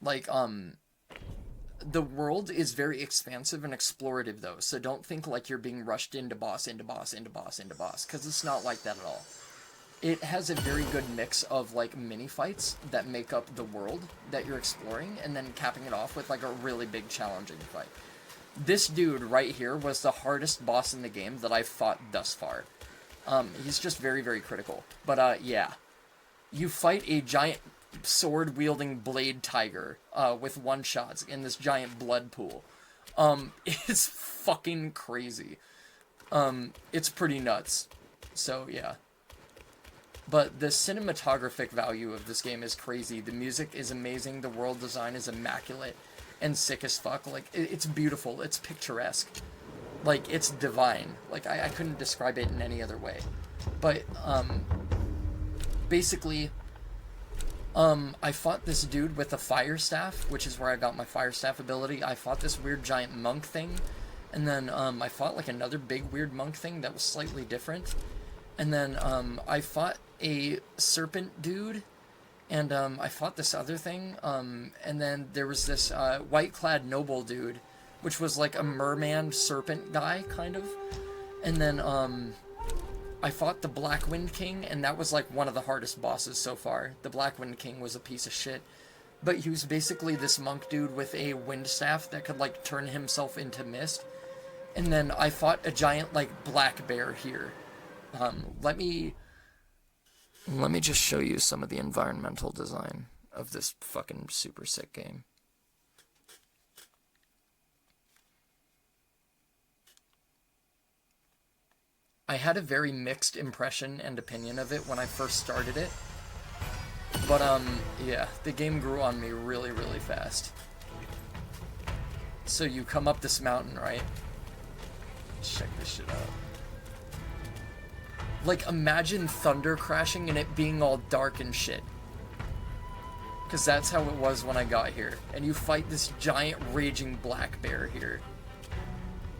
Like, the world is very expansive and explorative, though, so don't think like you're being rushed into boss, into boss, into boss, into boss, because it's not like that at all. It has a very good mix of, like, mini-fights that make up the world that you're exploring, and then capping it off with, like, a really big challenging fight. This dude right here was the hardest boss in the game that I've fought thus far. He's just very, very critical. But, yeah. You fight a giant sword-wielding blade tiger with one-shots in this giant blood pool. It's fucking crazy. It's pretty nuts. So, yeah. But the cinematographic value of this game is crazy. The music is amazing. The world design is immaculate and sick as fuck. Like, it's beautiful. It's picturesque. Like, it's divine. Like, I couldn't describe it in any other way. But, basically, I fought this dude with a fire staff, which is where I got my fire staff ability. I fought this weird giant monk thing. And then, I fought, like, another big weird monk thing that was slightly different. And then, I fought a serpent dude, and, I fought this other thing, and then there was this, white-clad noble dude, which was like a merman serpent guy, kind of. And then, I fought the Black Wind King, and that was, like, one of the hardest bosses so far. The Black Wind King was a piece of shit. But he was basically this monk dude with a wind staff that could, like, turn himself into mist. And then I fought a giant, like, black bear here. Let me just show you some of the environmental design of this fucking super sick game. I had a very mixed impression and opinion of it when I first started it. But, yeah, the game grew on me really, really fast. So you come up this mountain, right? Check this shit out. Like, imagine thunder crashing and it being all dark and shit. Because that's how it was when I got here. And you fight this giant raging black bear here.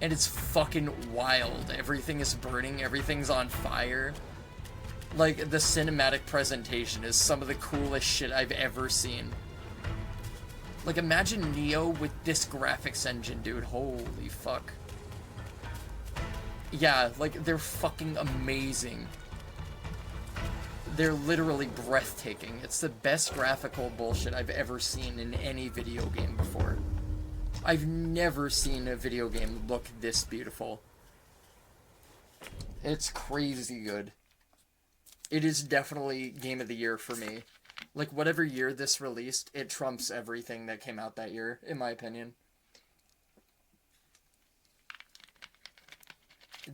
And it's fucking wild. Everything is burning, everything's on fire. Like, the cinematic presentation is some of the coolest shit I've ever seen. Like, imagine Neo with this graphics engine, dude. Holy fuck. Yeah, like, they're fucking amazing. They're literally breathtaking. It's the best graphical bullshit I've ever seen in any video game before. I've never seen a video game look this beautiful. It's crazy good. It is definitely Game of the Year for me. Like, whatever year this released, it trumps everything that came out that year, in my opinion.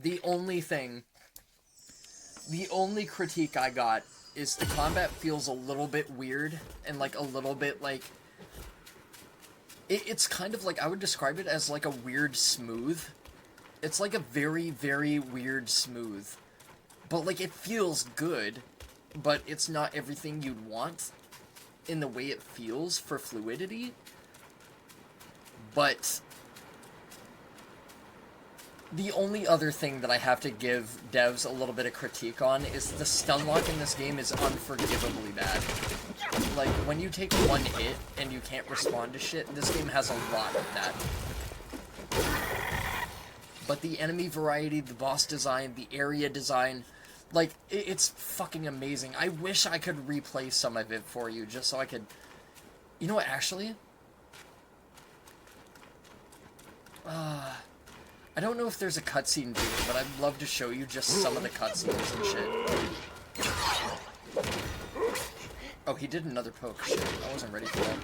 The only critique I got is the combat feels a little bit weird and, like, a little bit, like... It's kind of like, I would describe it as, like, a weird smooth. It's, like, a very, very weird smooth. But, like, it feels good, but it's not everything you'd want in the way it feels for fluidity. But... the only other thing that I have to give devs a little bit of critique on is the stun lock in this game is unforgivably bad. Like, when you take one hit and you can't respond to shit, this game has a lot of that. But the enemy variety, the boss design, the area design, like, it's fucking amazing. I wish I could replay some of it for you, just so I could... You know what, actually? I don't know if there's a cutscene to it, but I'd love to show you just some of the cutscenes and shit. Oh, he did another poke. Shit, I wasn't ready for that.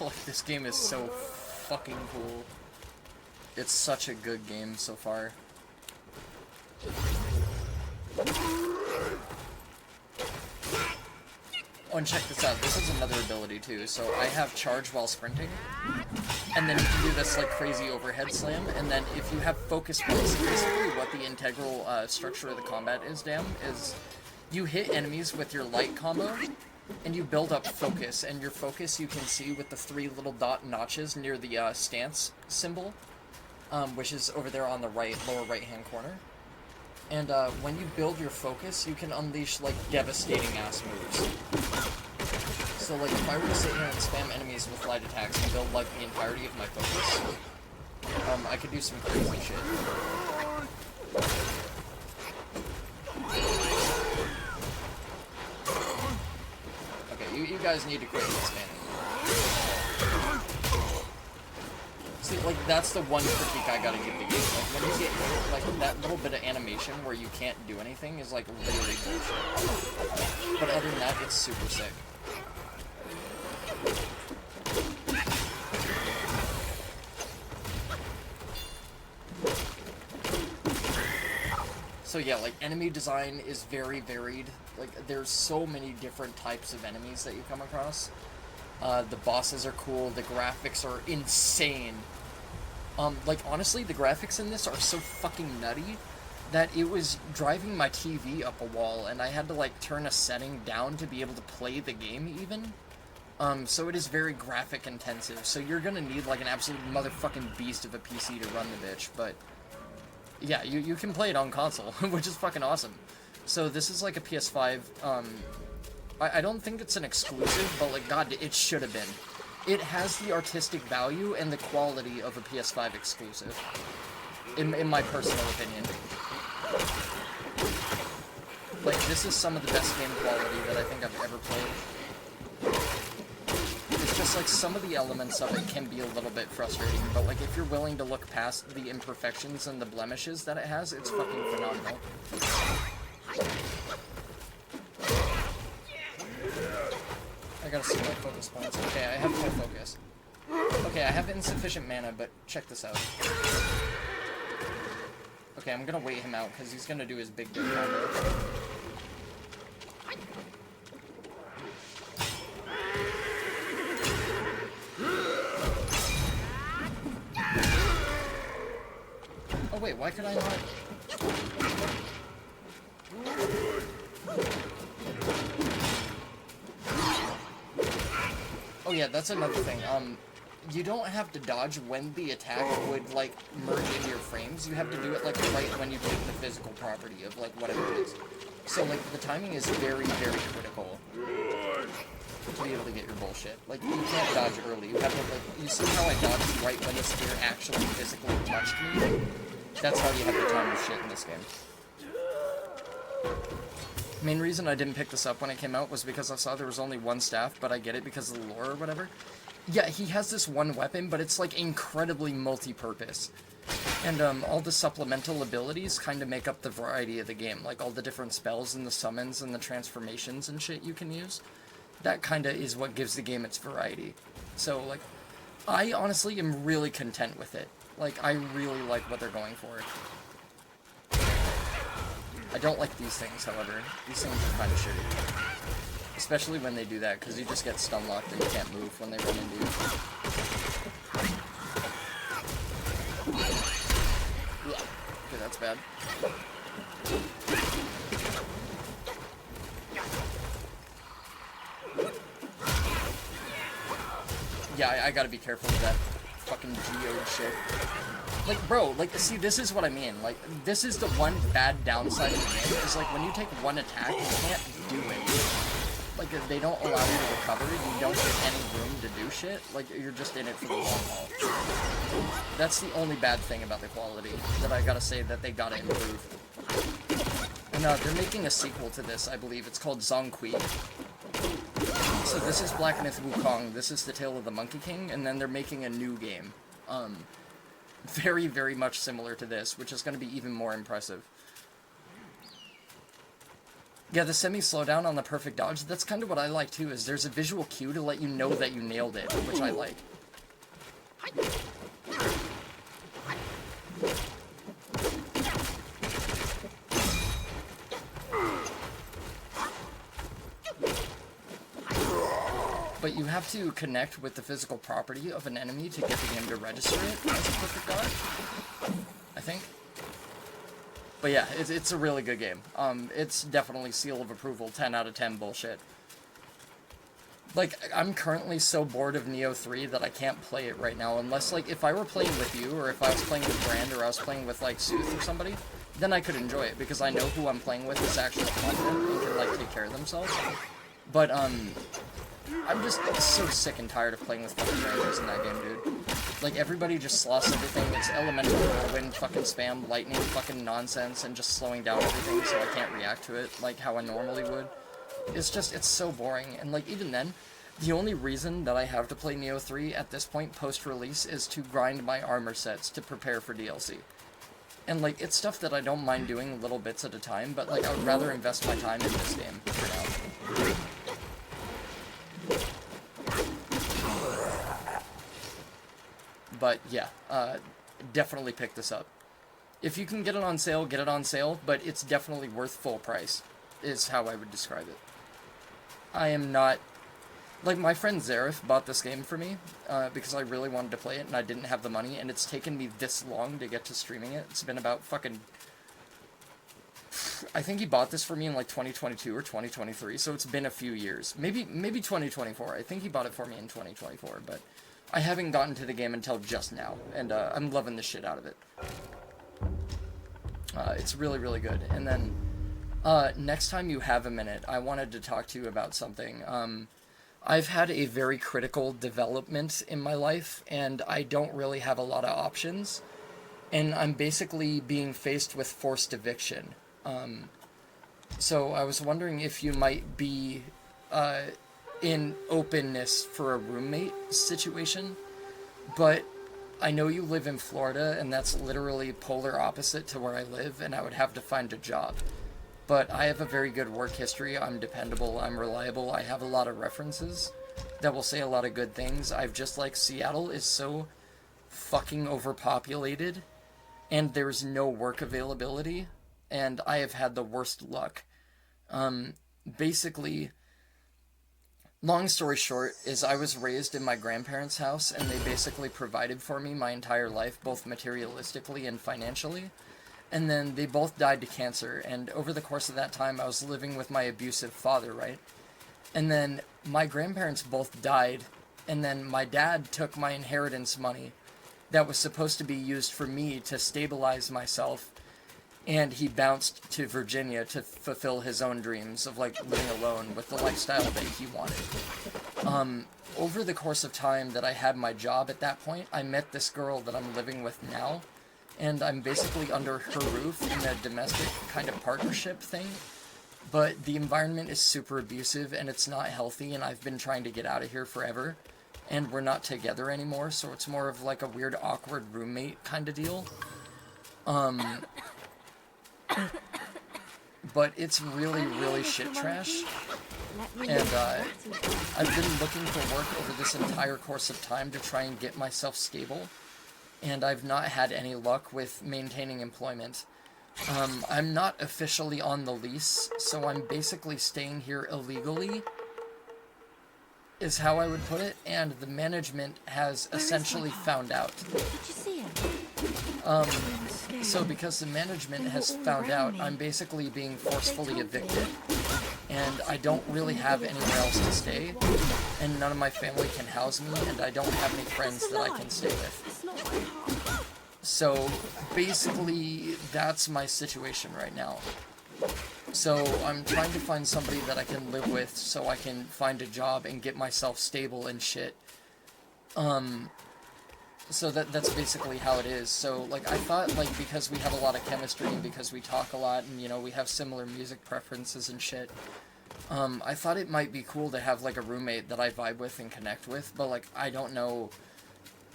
Oh, this game is so fucking cool. It's such a good game so far. Oh, and check this out. This is another ability, too. So I have charge while sprinting. And then you can do this, like, crazy overhead slam. And then if you have focus points, basically what the integral structure of the combat is, is you hit enemies with your light combo. and you build up focus, and your focus you can see with the 3 little dot notches near the stance symbol, which is over there on the lower right-hand corner. And when you build your focus, you can unleash, like, devastating ass moves. So, like, if I were to sit here and spam enemies with light attacks and build, like, the entirety of my focus, I could do some crazy shit. Okay, you guys need to quit spamming. See, like, that's the one critique I gotta give the game. Like, when you get hit, like, that little bit of animation where you can't do anything is, like, really bullshit. But other than that, it's super sick. So yeah, like, enemy design is very varied. Like, there's so many different types of enemies that you come across. The bosses are cool, the graphics are insane. Like, honestly, the graphics in this are so fucking nutty that it was driving my TV up a wall, and I had to, like, turn a setting down to be able to play the game, even. So it is very graphic intensive, so you're gonna need, like, an absolute motherfucking beast of a PC to run the bitch, but yeah, you can play it on console, which is fucking awesome. So this is, like, a PS5, I don't think it's an exclusive, but, like, god, it should have been. It has the artistic value and the quality of a PS5 exclusive, in my personal opinion. Like, this is some of the best game quality that I think I've ever played. It's just, like, some of the elements of it can be a little bit frustrating, but, like, if you're willing to look past the imperfections and the blemishes that it has, it's fucking phenomenal. I gotta see my focus points. Okay, I have my focus. Okay, I have insufficient mana, but check this out. Okay, I'm gonna wait him out, because he's gonna do his big dick combo. Oh wait, why could I not? Oh yeah, that's another thing. You don't have to dodge when the attack would, like, merge into your frames. You have to do it, like, right when you take the physical property of, like, whatever it is. So, like, the timing is very, very critical to be able to get your bullshit. Like, you can't dodge early. You have to, like, you see how I dodged right when the spear actually physically touched me? That's how you have to time your shit in this game. Main reason I didn't pick this up when it came out was because I saw there was only one staff, but I get it because of the lore or whatever. Yeah, he has this one weapon, but it's, like, incredibly multi-purpose. And, all the supplemental abilities kind of make up the variety of the game. Like, all the different spells and the summons and the transformations and shit you can use. That kind of is what gives the game its variety. So, like, I honestly am really content with it. Like, I really like what they're going for. I don't like these things, however. These things are kind of shitty. Especially when they do that, because you just get stun-locked and you can't move when they run into you. Okay, that's bad. Yeah, I gotta be careful with that fucking geode shit. Like, bro, like, see, this is what I mean. Like, this is the one bad downside of the game, is, like, when you take one attack, you can't do it. Like, if they don't allow you to recover, you don't get any room to do shit. Like, you're just in it for the long haul. That's the only bad thing about the quality that I gotta say that they gotta improve. And, they're making a sequel to this, I believe. It's called Zongqi. So this is Black Myth Wukong, this is the Tale of the Monkey King, and then they're making a new game. Very, very much similar to this, which is going to be even more impressive. Yeah, the semi-slowdown on the perfect dodge, that's kind of what I like too, is there's a visual cue to let you know that you nailed it, which I like. But you have to connect with the physical property of an enemy to get the game to register it as a perfect dodge, I think. But yeah, it's a really good game. It's definitely seal of approval, 10 out of 10 bullshit. Like, I'm currently so bored of Neo 3 that I can't play it right now, unless, like, if I were playing with you, or if I was playing with Brand, or I was playing with, like, Sooth or somebody, then I could enjoy it, because I know who I'm playing with is actually competent and can, like, take care of themselves. But, I'm just so sick and tired of playing with fucking randoms in that game, dude. Like, everybody just sloths everything. It's elemental whirlwind, fucking spam, lightning, fucking nonsense, and just slowing down everything so I can't react to it like how I normally would. It's just, it's so boring. And, like, even then, the only reason that I have to play Neo 3 at this point, post-release, is to grind my armor sets to prepare for DLC. And, like, it's stuff that I don't mind doing little bits at a time, but, like, I would rather invest my time in this game for now. But, yeah, definitely pick this up. If you can get it on sale, get it on sale, but it's definitely worth full price, is how I would describe it. I am not... Like, my friend Zareth bought this game for me, because I really wanted to play it, and I didn't have the money, and it's taken me this long to get to streaming it. It's been about fucking... I think he bought this for me in, like, 2022 or 2023, so it's been a few years. Maybe 2024. I think he bought it for me in 2024, but I haven't gotten to the game until just now, and I'm loving the shit out of it. It's really, really good. And then, next time you have a minute, I wanted to talk to you about something. I've had a very critical development in my life, and I don't really have a lot of options. And I'm basically being faced with forced eviction. So I was wondering if you might be in openness for a roommate situation. But I know you live in Florida, and that's literally polar opposite to where I live, and I would have to find a job. But I have a very good work history. I'm dependable. I'm reliable. I have a lot of references that will say a lot of good things. I've just, like, Seattle is so fucking overpopulated, and there's no work availability, and I have had the worst luck. Basically, long story short, is I was raised in my grandparents' house, and they basically provided for me my entire life, both materialistically and financially. And then they both died to cancer, and over the course of that time, I was living with my abusive father, right? And then my grandparents both died, and then my dad took my inheritance money that was supposed to be used for me to stabilize myself, and he bounced to Virginia to fulfill his own dreams of, like, living alone with the lifestyle that he wanted. Over the course of time that I had my job at that point, I met this girl that I'm living with now, and I'm basically under her roof in a domestic kind of partnership thing, but the environment is super abusive, and it's not healthy, and I've been trying to get out of here forever, and we're not together anymore, so it's more of like a weird, awkward roommate kind of deal. But it's really, really shit trash, and I've been looking for work over this entire course of time to try and get myself stable, and I've not had any luck with maintaining employment. I'm not officially on the lease, so I'm basically staying here illegally, is how I would put it, and the management has essentially found out. Did you see him? So because the management has found out, I'm basically being forcefully evicted, and I don't really have anywhere else to stay, and none of my family can house me, and I don't have any friends that I can stay with. So basically, that's my situation right now. So I'm trying to find somebody that I can live with so I can find a job and get myself stable and shit. So that's basically how it is. So, like, I thought, like, because we have a lot of chemistry and because we talk a lot and, you know, we have similar music preferences and shit, I thought it might be cool to have, like, a roommate that I vibe with and connect with, but, like, I don't know,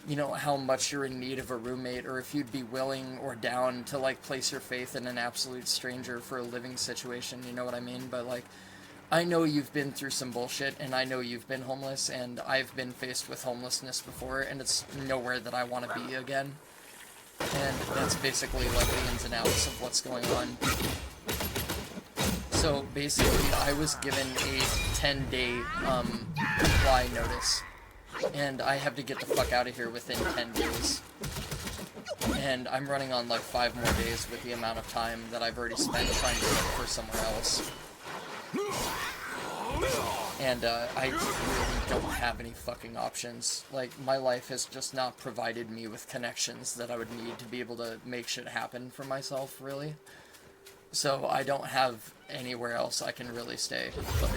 you know, how much you're in need of a roommate, or if you'd be willing or down to, like, place your faith in an absolute stranger for a living situation, you know what I mean? But, like, I know you've been through some bullshit, and I know you've been homeless, and I've been faced with homelessness before, and it's nowhere that I want to be again. And that's basically, like, the ins and outs of what's going on. So, basically, I was given a 10-day, comply notice, and I have to get the fuck out of here within 10 days. And I'm running on, like, 5 more days with the amount of time that I've already spent trying to look for somewhere else. And I really don't have any fucking options. Like, my life has just not provided me with connections that I would need to be able to make shit happen for myself, really. So I don't have anywhere else I can really stay. But,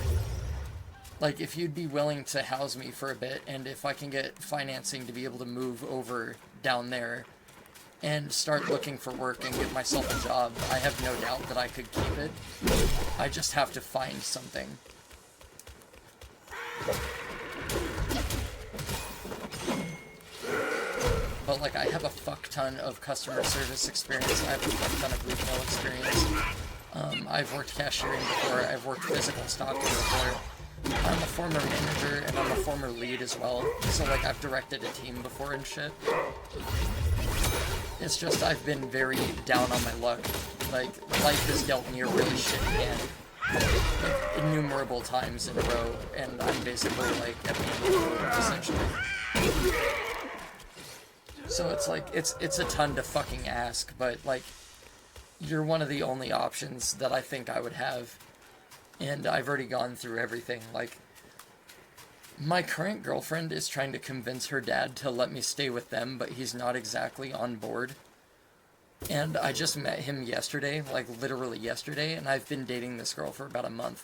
like, if you'd be willing to house me for a bit, and if I can get financing to be able to move over down there and start looking for work and get myself a job, I have no doubt that I could keep it. I just have to find something. But, like, I have a fuck ton of customer service experience. I have a fuck ton of retail experience. I've worked cashiering before. I've worked physical stocking before. I'm a former manager, and I'm a former lead as well. So, like, I've directed a team before and shit. It's just I've been very down on my luck. Like, life has dealt me a really shitty hand. Like, innumerable times in a row, and I'm basically, like, at the end of the road, essentially. So it's like, it's a ton to fucking ask, but, like, you're one of the only options that I think I would have. And I've already gone through everything. Like, my current girlfriend is trying to convince her dad to let me stay with them, but he's not exactly on board. And I just met him yesterday, like literally yesterday, and I've been dating this girl for about a month.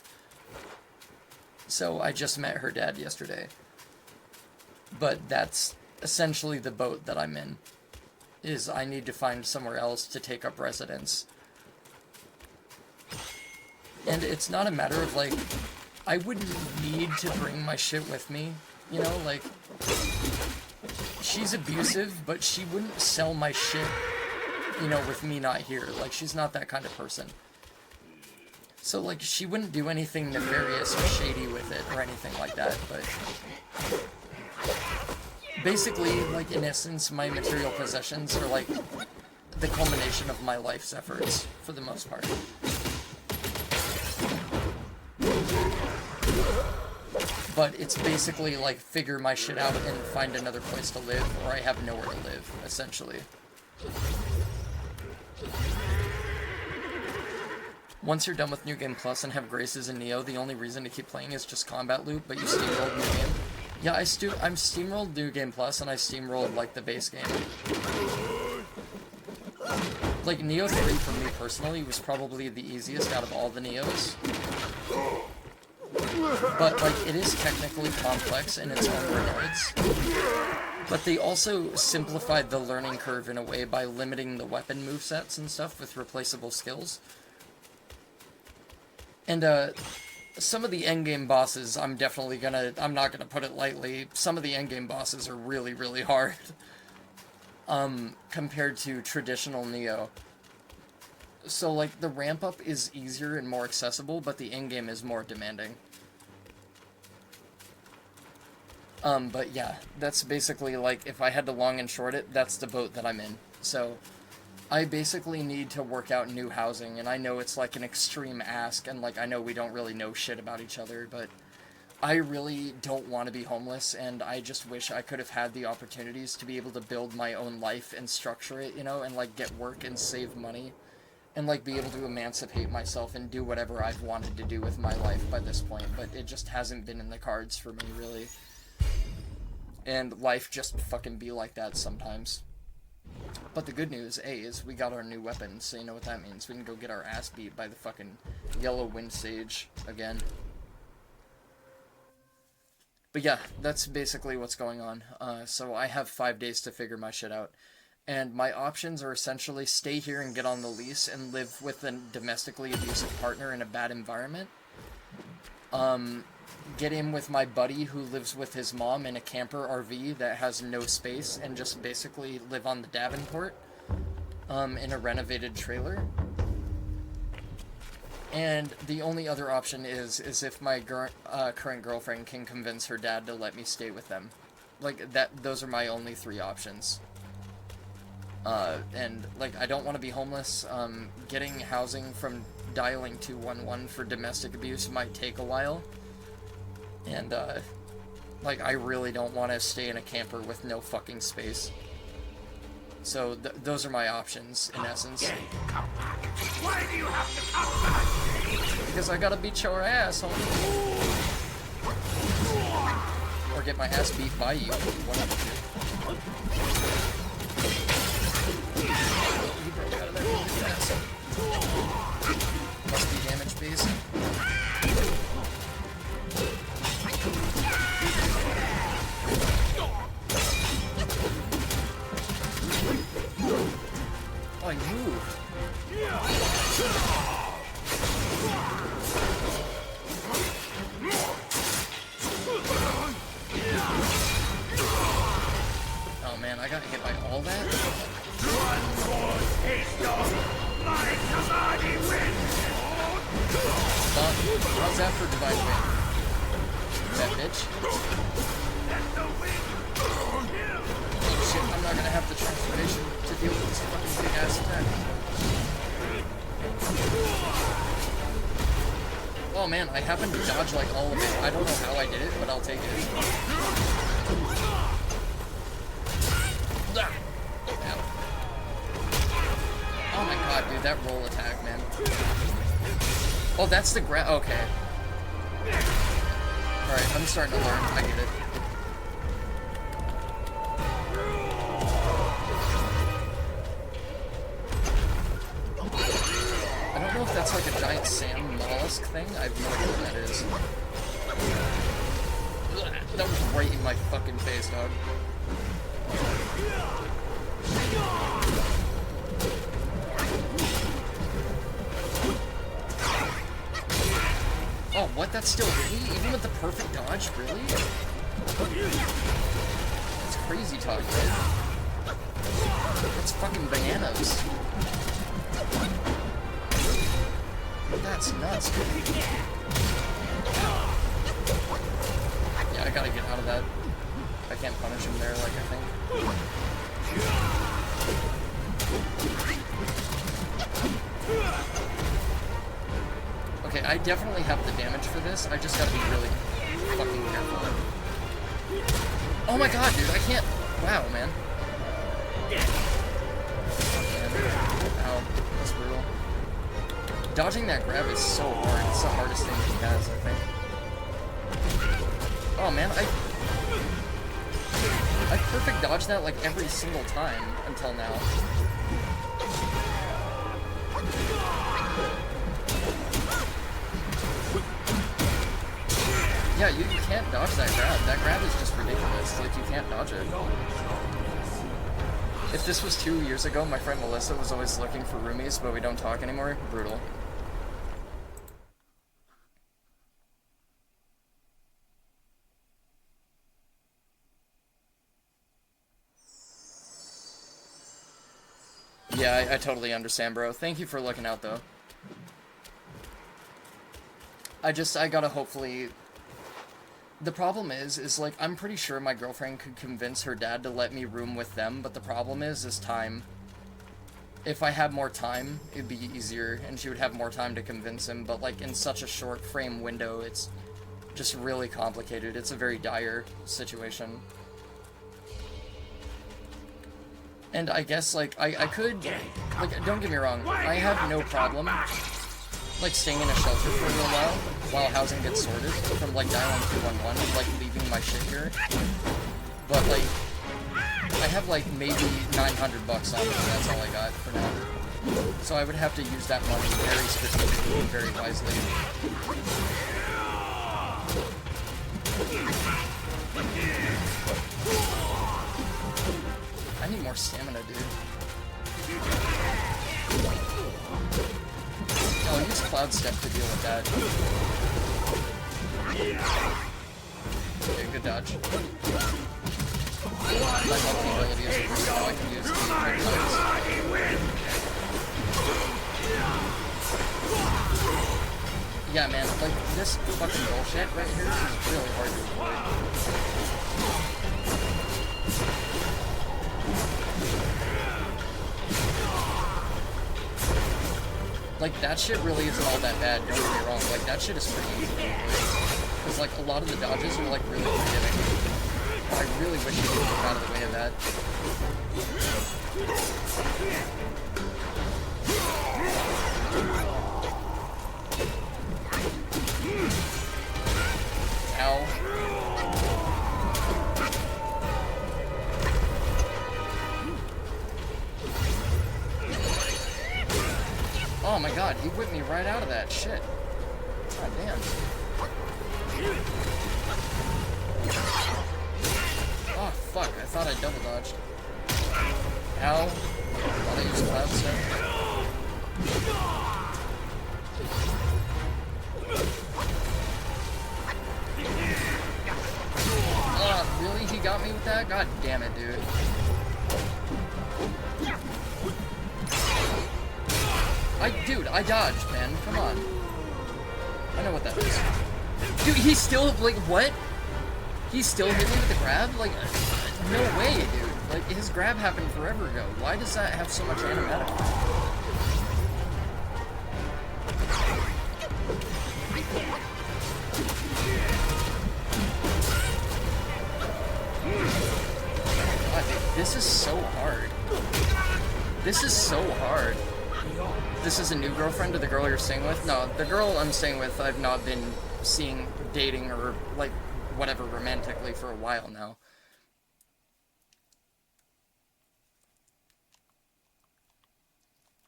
So I just met her dad yesterday. But that's essentially the boat that I'm in, is I need to find somewhere else to take up residence. And it's not a matter of, like, I wouldn't need to bring my shit with me, you know, like, she's abusive, but she wouldn't sell my shit, you know, with me not here. Like, she's not that kind of person. So, like, she wouldn't do anything nefarious or shady with it or anything like that, but basically, like, in essence, my material possessions are, like, the culmination of my life's efforts, for the most part. But it's basically, like, figure my shit out and find another place to live, or I have nowhere to live, essentially. Once you're done with New Game Plus and have Graces and Neo, the only reason to keep playing is just combat loop, but you steamrolled New Game. Yeah, I'm steamrolled New Game Plus, and I steamrolled, like, the base game. Like, Neo 3, for me personally, was probably the easiest out of all the Neos. But, like, it is technically complex in its own regards. But they also simplified the learning curve in a way by limiting the weapon movesets and stuff with replaceable skills. And, some of the endgame bosses, I'm not gonna put it lightly, some of the endgame bosses are really, really hard. Compared to traditional Neo. So, like, the ramp-up is easier and more accessible, but the endgame is more demanding. But yeah, that's basically, like, if I had to long and short it, that's the boat that I'm in. So, I basically need to work out new housing, and I know it's, like, an extreme ask, and, like, I know we don't really know shit about each other, but I really don't want to be homeless, and I just wish I could have had the opportunities to be able to build my own life and structure it, you know, and, like, get work and save money, and, like, be able to emancipate myself and do whatever I've wanted to do with my life by this point, but it just hasn't been in the cards for me, really. And life just fucking be like that sometimes. But the good news, A, is we got our new weapons, so you know what that means. We can go get our ass beat by the fucking yellow wind sage again. But yeah, that's basically what's going on. So I have 5 days to figure my shit out. And my options are essentially stay here and get on the lease and live with a domestically abusive partner in a bad environment. Get in with my buddy who lives with his mom in a camper RV that has no space and just basically live on the Davenport in a renovated trailer. And the only other option is if my current girlfriend can convince her dad to let me stay with them. Like, those are my only 3 options. And, like, I don't want to be homeless. Getting housing from dialing 211 for domestic abuse might take a while. And, like, I really don't want to stay in a camper with no fucking space. So, those are my options, in essence. Come back. Why do you have to come back? Because I gotta beat your ass, homie. Or get my ass beat by you. One of the two. He broke out of there really fast. Must be damage based. Oh, I moved. Oh man, I got hit by all that? How's that for divine win? That bitch? Oh shit, I'm not gonna have the transformation to deal with this fucking big ass attack. Oh man, I happened to dodge like all of it. I don't know how I did it, but I'll take it. Oh my god, dude, that roll attack, man. Oh, that's the okay. Alright, I'm starting to learn. I get it. I don't know if that's like a giant sand mollusk thing. I have no idea what that is. That was right in my fucking face, dog. Oh, what? That's still me? Even with the perfect dodge? Really? That's crazy talk, man. That's fucking bananas. That's nuts, dude. Yeah, I gotta get out of that. I can't punish him there, like, I think. Okay, I definitely have the damage for this. I just gotta be really fucking careful. Oh my god, dude, I can't... Wow, man. Ow, that's brutal. Dodging that grab is so hard. It's the hardest thing he has, I think. Oh man, I perfect dodged that like every single time until now. Yeah, you can't dodge that grab. That grab is just ridiculous. Like, you can't dodge it. If this was 2 years ago, my friend Melissa was always looking for roomies, but we don't talk anymore. Brutal. Yeah, I totally understand, bro. Thank you for looking out, though. I gotta hopefully... The problem is like, I'm pretty sure my girlfriend could convince her dad to let me room with them, but the problem is time. If I had more time, it'd be easier, and she would have more time to convince him, but like, in such a short frame window, it's just really complicated. It's a very dire situation. And I guess, like, I could, like, don't get me wrong, I have no problem, like, staying in a shelter for a little while housing gets sorted, from, like, dialing 211 and, like, leaving my shit here. But, like, I have, like, maybe $900 on me, that's all I got for now. So I would have to use that money very strategically and very wisely. I need more stamina, dude. Oh, use Cloud Step to deal with that. Okay, good dodge. My health ability is worse, now I can use the yeah, man, like, this fucking bullshit right here is really hard to avoid. Like, that shit really isn't all that bad, don't get me wrong. Like, that shit is pretty easy to avoid. Because, like, a lot of the dodges are, like, really forgiving. But I really wish you could get out of the way of that. Ow. Oh my god, he whipped me right out of that shit. God damn. Oh fuck, I thought I double dodged. Ow. While I use cloud set. Really? He got me with that? God damn it, dude. Dude, I dodged, man. Come on. I know what that is. Dude, he still, like, what? He still hit me with the grab? Like, no way, dude. Like, his grab happened forever ago. Why does that have so much animatic? God, dude, this is so hard. This is so hard. This is a new girlfriend to the girl you're staying with? No, the girl I'm staying with, I've not been seeing, dating, or, like, whatever romantically for a while now.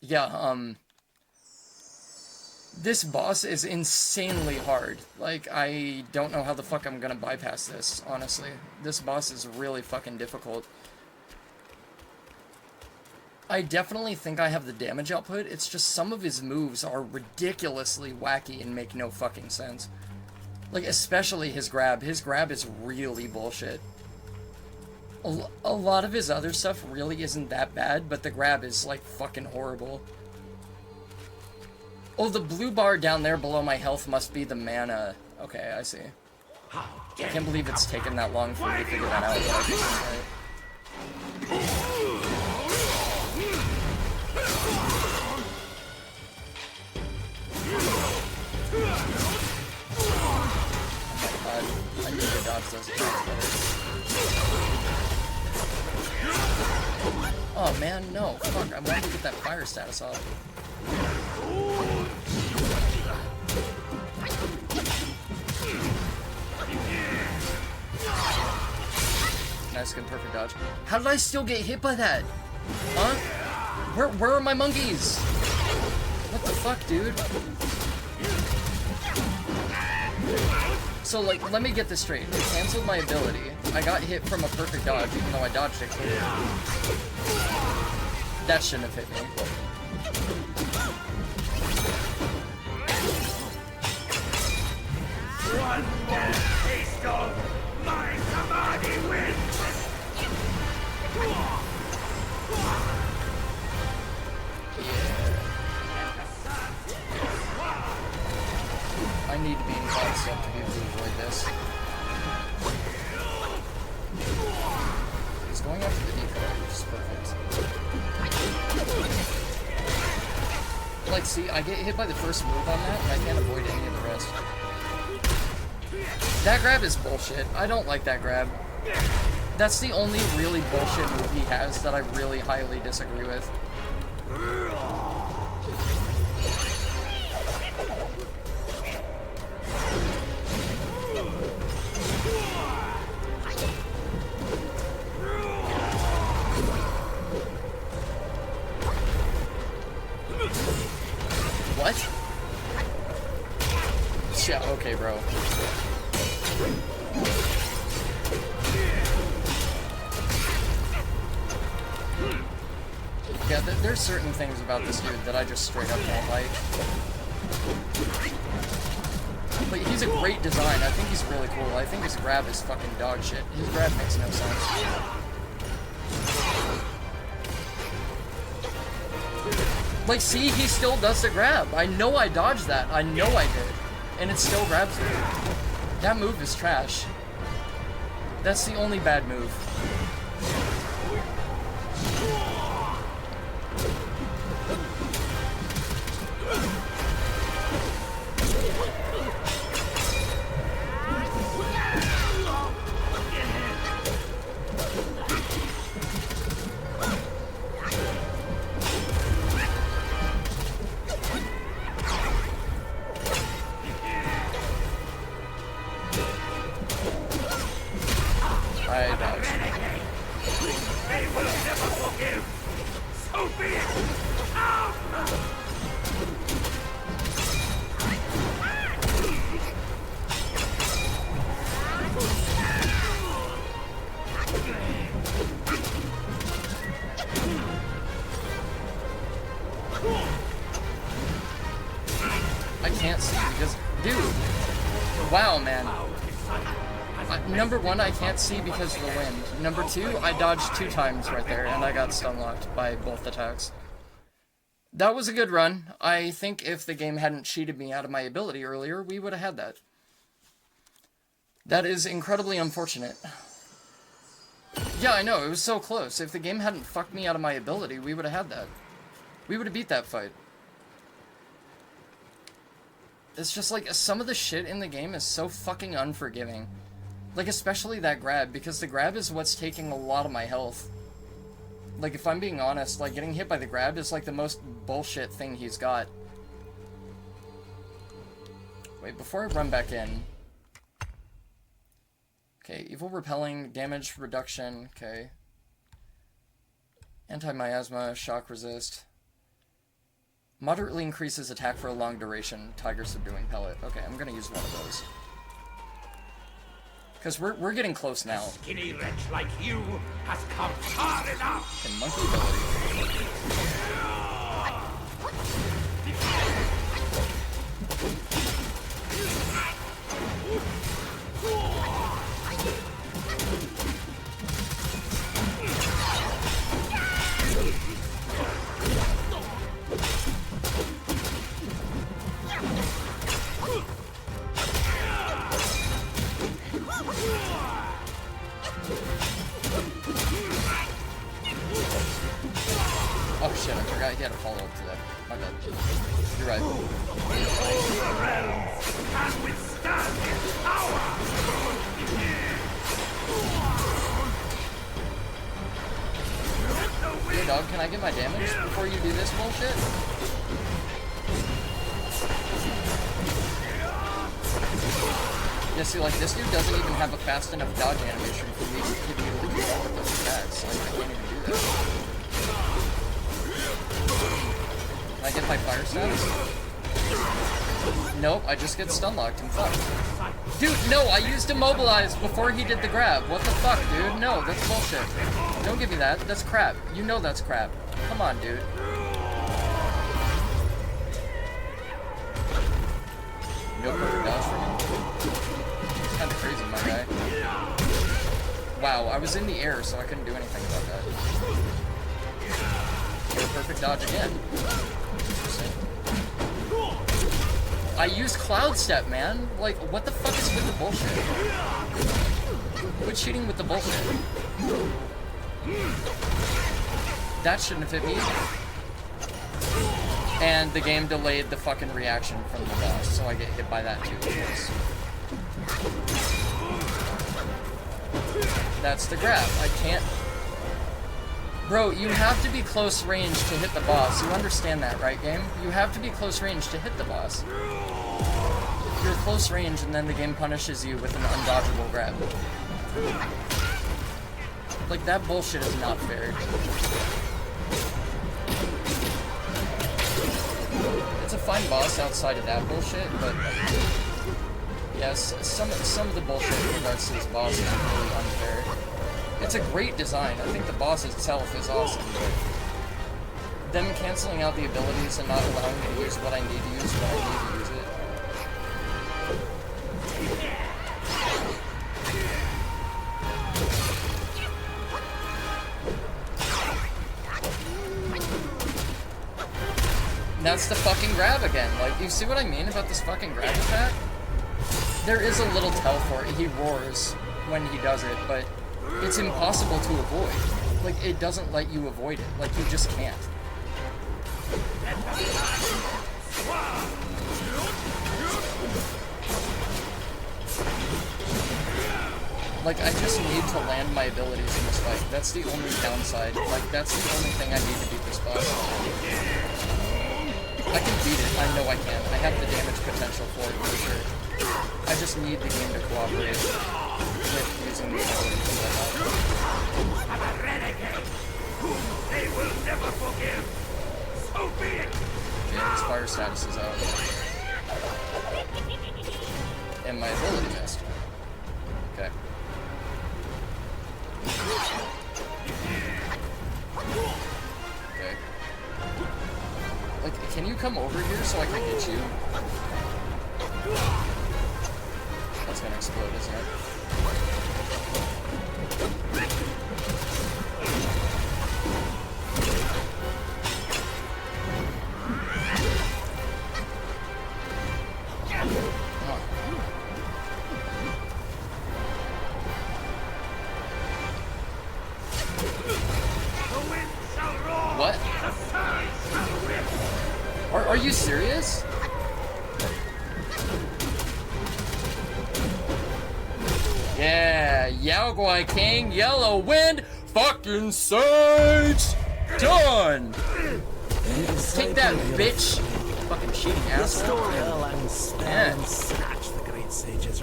Yeah, this boss is insanely hard. Like, I don't know how the fuck I'm gonna bypass this, honestly. This boss is really fucking difficult. I definitely think I have the damage output, it's just some of his moves are ridiculously wacky and make no fucking sense. Like, especially his grab. His grab is really bullshit. A lot of his other stuff really isn't that bad, but the grab is, like, fucking horrible. Oh, the blue bar down there below my health must be the mana. Okay, I see. I can't believe it's taken that long for me to figure that out, but I think I'm right. I need to dodge those attacks better. Oh man, no. Fuck, I wanted to get that fire status off. Nice, good, perfect dodge. How did I still get hit by that? Huh? Where are my monkeys? What the fuck, dude? So, like, let me get this straight. It canceled my ability. I got hit from a perfect dodge, even though I dodged it clear. That shouldn't have hit me. One more taste of my samadhi win! I need to be in concept to be able to avoid this. He's going after the decoy, which is perfect. Like, see, I get hit by the first move on that, and I can't avoid any of the rest. That grab is bullshit. I don't like that grab. That's the only really bullshit move he has that I really highly disagree with. What? Yeah, okay, bro. Yeah, there's certain things about this dude that I just straight up don't like. But he's a great design. I think he's really cool. I think his grab is fucking dog shit. His grab makes no sense. Like, see, he still does the grab. I know I dodged that. I know I did. And it still grabs me. That move is trash. That's the only bad move. I dodged. They will never forgive! So be it! Wow, man. Number one, I can't see because of the wind. Number two, I dodged 2 times right there, and I got stun locked by both attacks. That was a good run. I think if the game hadn't cheated me out of my ability earlier, we would have had that. That is incredibly unfortunate. Yeah, I know, it was so close. If the game hadn't fucked me out of my ability, we would have had that. We would have beat that fight. It's just like, some of the shit in the game is so fucking unforgiving. Like, especially that grab, because the grab is what's taking a lot of my health. Like, if I'm being honest, like, getting hit by the grab is, like, the most bullshit thing he's got. Wait, before I run back in... Okay, evil repelling, damage reduction, okay. Anti-miasma, shock resist. Moderately increases attack for a long duration, tiger subduing pellet. Okay, I'm gonna use one of those. Because we're getting close now. A skinny wretch like you has come far enough. Okay, monkey ability. Oh shit, I forgot he had a follow-up to that. My bad. You're right. The realms can withstand his power. Hey dog, can I get my damage before you do this bullshit? Yeah, see, like, this dude doesn't even have a fast enough dodge animation for me to be able to keep up with those attacks. Like, I can't even do that. Can I get my fire status? Nope, I just get stun locked and fucked. Dude, no, I used immobilize before he did the grab. What the fuck, dude? No, that's bullshit. Don't give me that. That's crap. You know that's crap. Come on, dude. No perfect dodge for me. It's kind of crazy, my guy. Wow, I was in the air, so I couldn't do anything about that. No perfect dodge again. Interesting. I used Cloud Step, man. Like, what the fuck is with the bullshit? Quit cheating with the bullshit. That shouldn't have hit me. And the game delayed the fucking reaction from the boss, so I get hit by that too, of course. That's the grab. I can't... Bro, you have to be close range to hit the boss. You understand that, right, game? You have to be close range to hit the boss. You're close range, and then the game punishes you with an undodgeable grab. Like, that bullshit is not fair. It's a fine boss outside of that bullshit, but... yes, some of the bullshit in regards to this boss is really unfair. It's a great design. I think the boss itself is awesome, but them canceling out the abilities and not allowing me to use what I need to use when I need to use it. That's the fucking grab again. Like, you see what I mean about this fucking grab attack? There is a little tell for it. He roars when he does it, but it's impossible to avoid. Like, it doesn't let you avoid it. Like, you just can't. Like, I just need to land my abilities in this fight. That's the only downside. Like, that's the only thing I need to beat this boss. I can beat it. I know I can. I have the damage potential for it, for sure. I just need the game to cooperate with using the abilities and whatnot. I'm a renegade whom they will never forgive. So be it. Yeah, his fire status is out. And my ability missed. Okay. Okay. Like, can you come over here so I can hit you? gonna explode, isn't it? What? Are you serious? Yeah, Yao Guai King, Yellow Wind, fucking Sage! Done! Take that, bitch! Fucking cheating asshole. Yeah.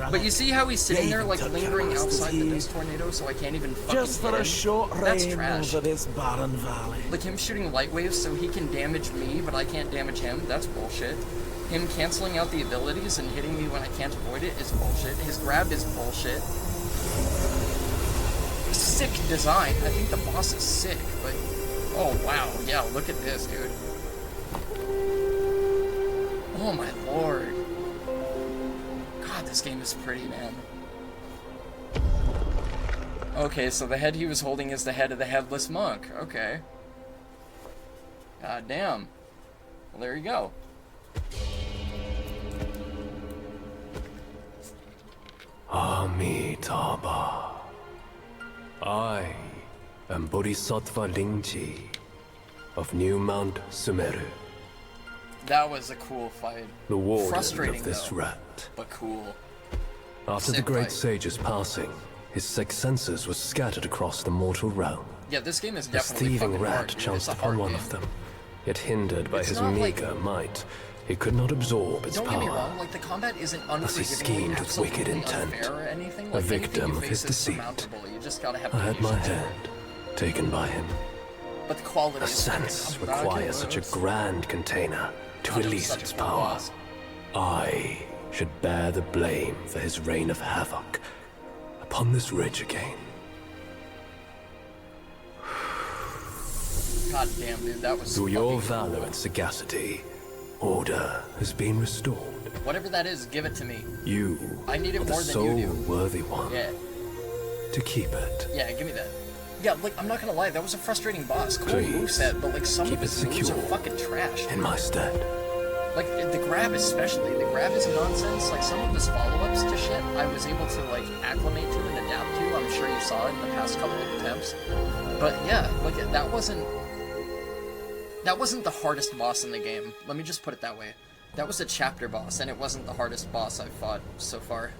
But you see how he's sitting there, like, lingering outside the dust tornado, so I can't even fucking just for a short That's reign trash. over this barren valley. Like him shooting light waves so he can damage me, but I can't damage him, that's bullshit. Him canceling out the abilities and hitting me when I can't avoid it is bullshit. His grab is bullshit. Sick design. I think the boss is sick, but... Oh, wow. Yeah, look at this, dude. Oh, my lord. God, this game is pretty, man. Okay, so the head he was holding is the head of the headless monk. Okay. God damn. Well, there you go. Amitabha. I am Bodhisattva Lingji of New Mount Sumeru, That was a cool fight. the warden Frustrating, of this though, rat. but cool. After the Sick great fight. sage's passing, his sixth senses were scattered across the mortal realm. Yeah, this game is This definitely thieving fucking rat hard, dude. chanced It's a upon hard one game. of them. Yet hindered by It's his not like- meager might, he could not absorb its Don't power. get me wrong, like, the combat isn't Thus he unforgiving, schemed with wicked intent. unfair or anything. A Like, victim anything you of face his is deceit. surmountable. You just gotta have I had my patience. hand taken by him. But the quality A is fucking sense ridiculous. requires such a grand container to God, it was release such its a cool power. boss. I should bear the blame for his reign of havoc upon this ridge again. God damn, dude, that was Through your fucking valor cool. and sagacity, order has been restored. Whatever that is, give it to me. You I need it are the more than sole you do. worthy one Yeah, to keep it. yeah, give me that. Yeah, like, I'm not gonna lie, that was a frustrating boss. Cool Please, moveset, but, like, some keep of it his moves are secure. fucking trash. In my stead. Like, the grab especially. The grab is nonsense. Like, some of his follow-ups to shit, I was able to, like, acclimate to and adapt to. I'm sure you saw it in the past couple of attempts. But, yeah, like, that wasn't the hardest boss in the game. Let me just put it that way. That was a chapter boss, and it wasn't the hardest boss I've fought so far.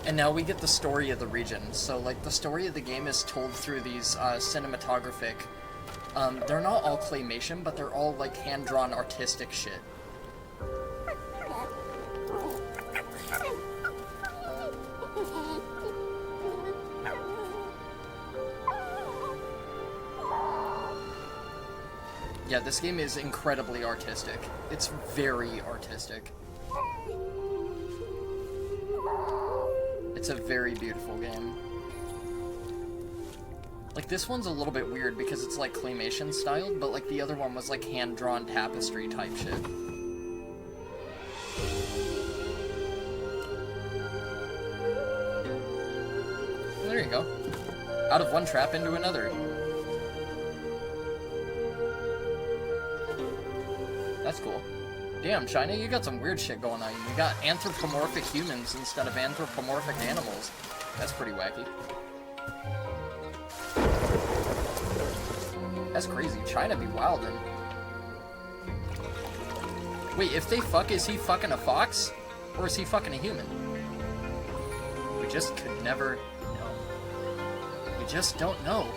And now we get the story of the region. So, like, the story of the game is told through these cinematographic... they're not all claymation, but they're all, like, hand-drawn artistic shit. Yeah, this game is incredibly artistic. It's very artistic. It's a very beautiful game. Like, this one's a little bit weird because it's, like, claymation styled, but, like, the other one was, like, hand-drawn tapestry type shit. There you go. Out of one trap into another. That's cool. Damn, China, you got some weird shit going on. You got anthropomorphic humans instead of anthropomorphic animals. That's pretty wacky. That's crazy. China be wildin'. Wait, if they fuck, is he fucking a fox? Or is he fucking a human? We just could never know. We just don't know.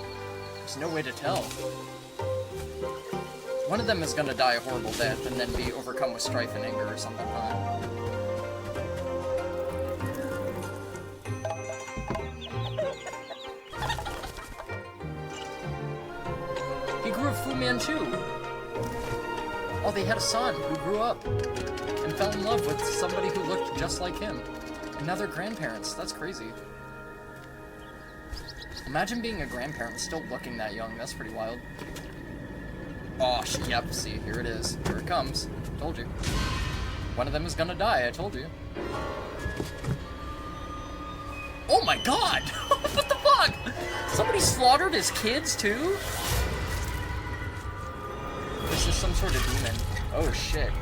There's no way to tell. One of them is gonna die a horrible death and then be overcome with strife and anger or something, huh? He grew up Fu Manchu! Oh, they had a son who grew up and fell in love with somebody who looked just like him. And now they're grandparents. That's crazy. Imagine being a grandparent still looking that young. That's pretty wild. Oh, yep, see, here it is. Here it comes. Told you. One of them is gonna die, I told you. Oh my god! What the fuck? Somebody slaughtered his kids, too? This is some sort of demon. Oh, shit.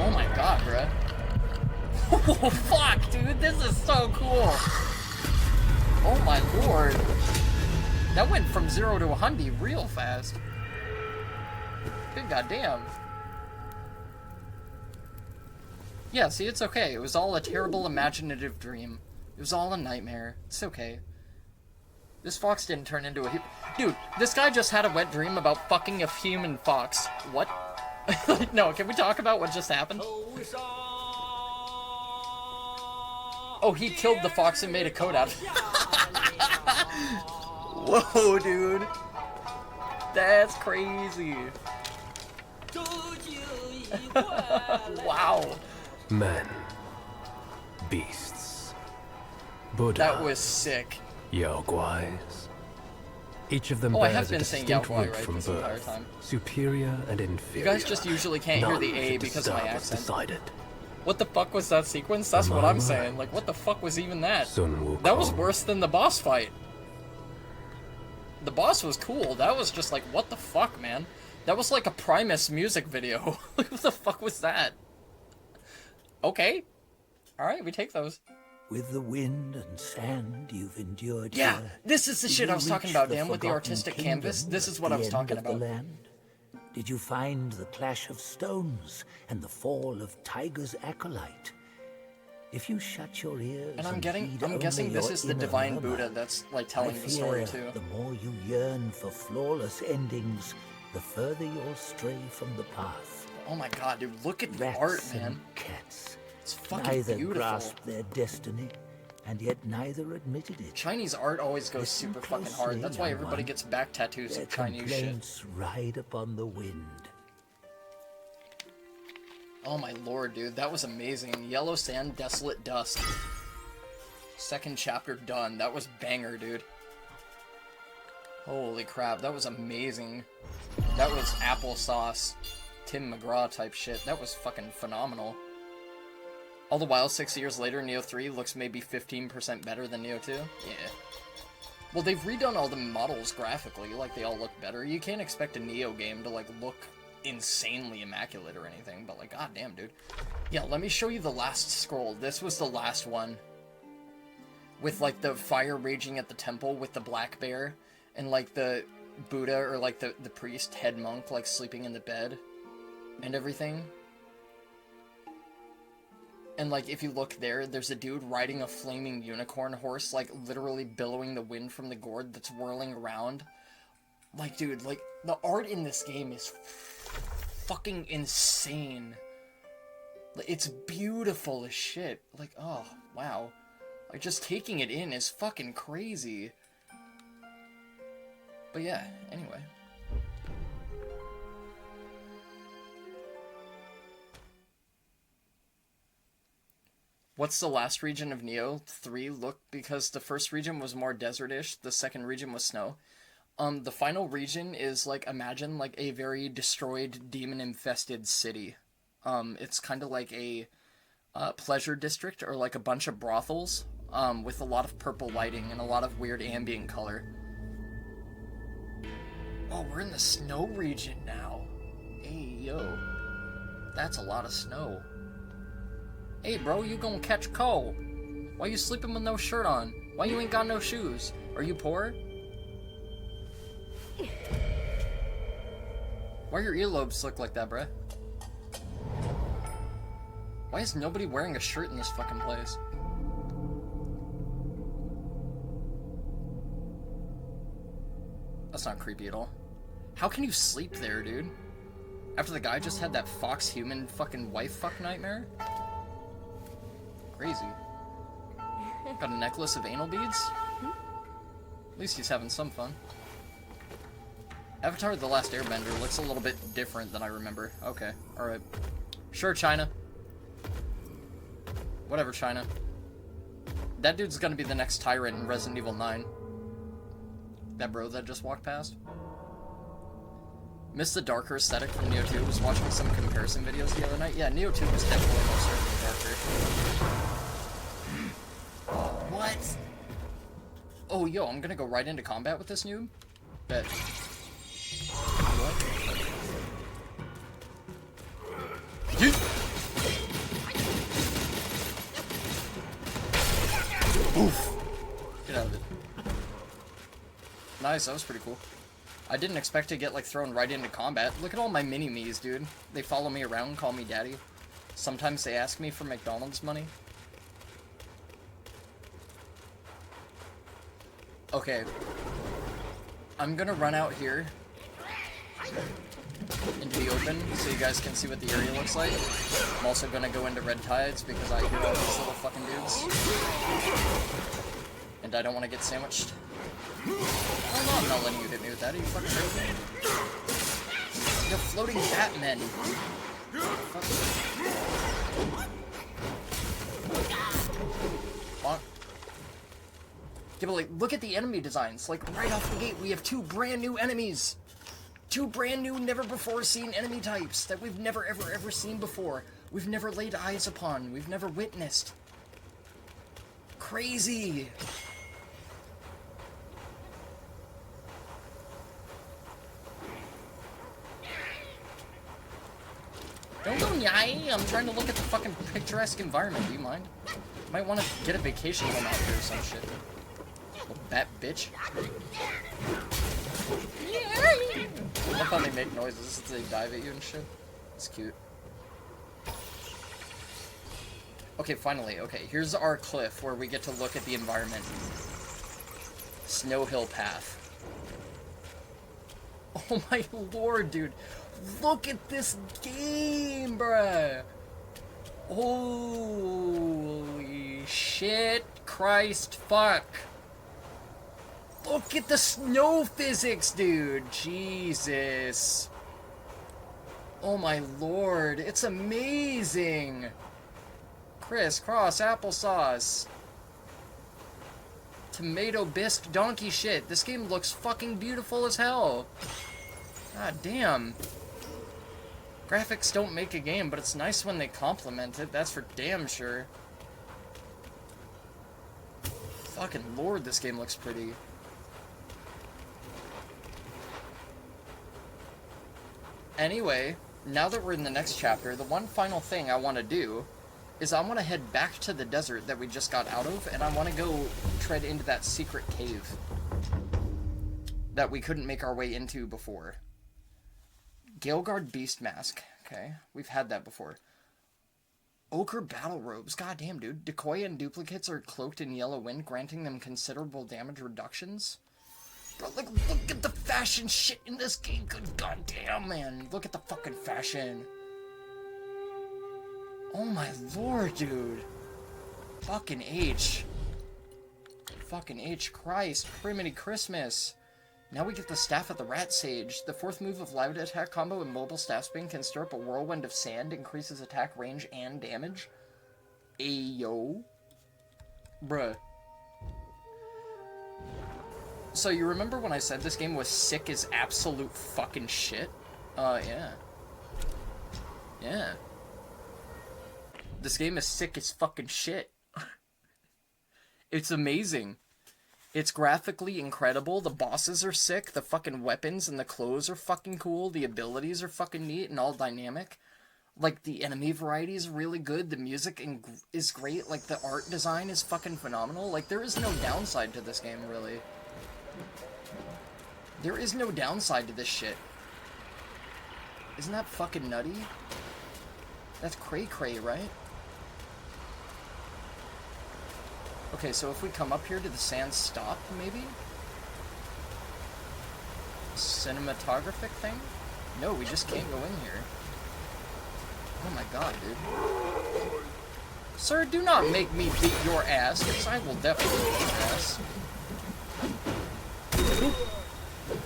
Oh my god, bruh. Oh, fuck, dude, this is so cool. Oh my lord. That went from 0 to 100 real fast. Good goddamn. Yeah, see, it's okay. It was all a terrible imaginative dream. It was all a nightmare. It's okay. This fox didn't turn into a dude, this guy just had a wet dream about fucking a human fox. What? No, can we talk about what just happened? Oh, he killed the fox and made a coat out of it. Whoa, dude. That's crazy. Wow. Men. Beasts. Buddha. That was sick. Yaoguais. Each of them Oh, I have bears a been saying distinct Yaogwai, root right, from this entire birth, time. superior and inferior. You guys just usually can't hear the None A should because of my disturb what's accent. decided. What the fuck was that sequence? That's what I'm saying. Like, what the fuck was even that? Sun Wukong. That was worse than the boss fight. The boss was cool. That was just like, what the fuck, man? That was like a Primus music video. Like, what the fuck was that? Okay. Alright, we take those. With the wind and sand you've endured Yeah, here, this is the did shit I you was talking reach about, the Dan, with the forgotten artistic kingdom canvas. This is what at I was the talking end of about. the land? Did you find the clash of stones and the fall of Tiger's acolyte? If you shut your ears And I'm heed guessing only this your is the inner divine murmur, Buddha that's like I telling the story fear too. the more you yearn for flawless endings, the further you'll stray from the path. Oh my god, dude, look at the Rats art, and man. cats. It's fucking Neither beautiful. grasped their destiny, and yet neither admitted it. Chinese art always goes Listen super fucking closely, hard. That's why young everybody one. gets back tattoos Their of Chinese shit. complaints ride upon the wind. Oh my lord, dude, that was amazing. Yellow Sand, Desolate Dust. Second chapter done. That was banger, dude. Holy crap, that was amazing. That was applesauce, Tim McGraw type shit. That was fucking phenomenal. All the while, 6 years later, Neo 3 looks maybe 15% better than Neo 2? Yeah. Well, they've redone all the models graphically, like they all look better. You can't expect a Neo game to like look insanely immaculate or anything, but like, goddamn, dude. Yeah, let me show you the last scroll. This was the last one. With like the fire raging at the temple with the black bear, and like the Buddha or like the priest head monk like sleeping in the bed and everything. And like if you look there, there's a dude riding a flaming unicorn horse, like literally billowing the wind from the gourd that's whirling around. Like, dude, like the art in this game is fucking insane. It's beautiful as shit. Like, oh, wow. Like, just taking it in is fucking crazy. But yeah, anyway. What's the last region of Neo 3 look? Because the first region was more desert-ish, the second region was snow. The final region is, like, imagine, like, a very destroyed, demon-infested city. It's kind of like a pleasure district, or like a bunch of brothels, with a lot of purple lighting and a lot of weird ambient color. Oh, we're in the snow region now. Hey, yo. That's a lot of snow. Hey, bro, you gonna catch cold. Why you sleeping with no shirt on? Why you ain't got no shoes? Are you poor? Why your earlobes look like that, bruh? Why is nobody wearing a shirt in this fucking place? That's not creepy at all. How can you sleep there, dude? After the guy just had that fox human fucking wife fuck nightmare? Crazy. Got a necklace of anal beads? At least he's having some fun. Avatar The Last Airbender looks a little bit different than I remember. Okay, alright. Sure, China. Whatever, China. That dude's gonna be the next tyrant in Resident Evil 9. That bro that just walked past. Miss the darker aesthetic from Neo 2. Was watching some comparison videos the other night. Yeah, Neo 2 was definitely most certainly darker. What? Oh, yo, I'm gonna go right into combat with this noob? Bet. What? Yeet! Oof! Get out of it. Nice, that was pretty cool. I didn't expect to get, like, thrown right into combat. Look at all my mini-me's, dude. They follow me around, call me daddy. Sometimes they ask me for McDonald's money. Okay. I'm gonna run out here into the open so you guys can see what the area looks like. I'm also gonna go into Red Tides because I hear all these little fucking dudes. And I don't want to get sandwiched. Oh no, I'm not letting you hit me with that. Are you fucking crazy? You're floating Batman. Fuck. Fuck. Yeah, but like, look at the enemy designs. Like, right off the gate, we have 2 brand new enemies. 2 brand new, never before seen enemy types that we've never ever seen before. We've never laid eyes upon. We've never witnessed. Crazy. Don't go yay! I'm trying to look at the fucking picturesque environment. Do you mind? Might want to get a vacation home out here or some shit. Little bat bitch. I love how they make noises as they dive at you and shit. It's cute. Okay, finally. Okay, here's our cliff where we get to look at the environment. Snow Hill Path. Oh my lord, dude. Look at this game, bruh! Holy shit, Christ, fuck. Look at the snow physics, dude. Jesus. Oh my lord, it's amazing. Crisscross applesauce. Tomato bisque donkey shit. This game looks fucking beautiful as hell. God damn. Graphics don't make a game, but it's nice when they complement it, that's for damn sure. Fucking lord, this game looks pretty. Anyway, now that we're in the next chapter, the one final thing I want to do is I want to head back to the desert that we just got out of, and I want to go tread into that secret cave that we couldn't make our way into before. Galeguard Beast Mask. Okay, we've had that before. Ochre Battle Robes. Goddamn, dude. Decoy and duplicates are cloaked in yellow wind, granting them considerable damage reductions. Bro, like, look at the fashion shit in this game. Good goddamn, man. Look at the fucking fashion. Oh my lord, dude. Fucking H. Fucking H. Christ. Criminy Christmas. Now we get the Staff of the Rat Sage. The 4th move of light attack combo and mobile staff spin can stir up a whirlwind of sand, increases attack range and damage. Ayo. Bruh. So you remember when I said this game was sick as absolute fucking shit? Yeah. Yeah. This game is sick as fucking shit. It's amazing. It's graphically incredible, the bosses are sick, the fucking weapons and the clothes are fucking cool, the abilities are fucking neat and all dynamic. Like, the enemy variety is really good, the music is great, like, the art design is fucking phenomenal. Like, there is no downside to this game, really. There is no downside to this shit. Isn't that fucking nutty? That's cray-cray, right? Okay, so if we come up here to the sand stop, maybe? Cinematographic thing? No, we just can't go in here. Oh my god, dude. Sir, do not make me beat your ass, because I will definitely beat your ass.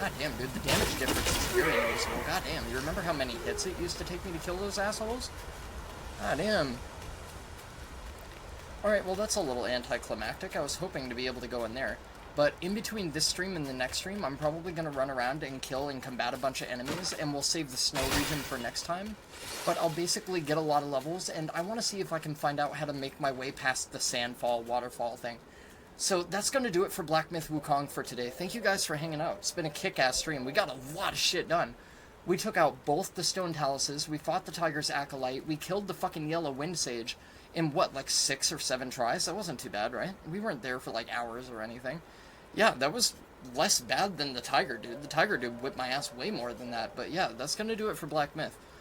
God damn, dude, the damage difference is very noticeable. God damn, you remember how many hits it used to take me to kill those assholes? God damn. Alright, well that's a little anticlimactic. I was hoping to be able to go in there. But in between this stream and the next stream, I'm probably going to run around and kill and combat a bunch of enemies, and we'll save the snow region for next time. But I'll basically get a lot of levels, and I want to see if I can find out how to make my way past the sandfall, waterfall thing. So that's going to do it for Black Myth Wukong for today. Thank you guys for hanging out. It's been a kick-ass stream. We got a lot of shit done. We took out both the Stone Taluses, we fought the Tiger's Acolyte, we killed the fucking Yellow Wind Sage in, what, like 6 or 7 tries? That wasn't too bad, right? We weren't there for like hours or anything. Yeah, that was less bad than the Tiger Dude. The Tiger Dude whipped my ass way more than that. But yeah, that's going to do it for Black Myth.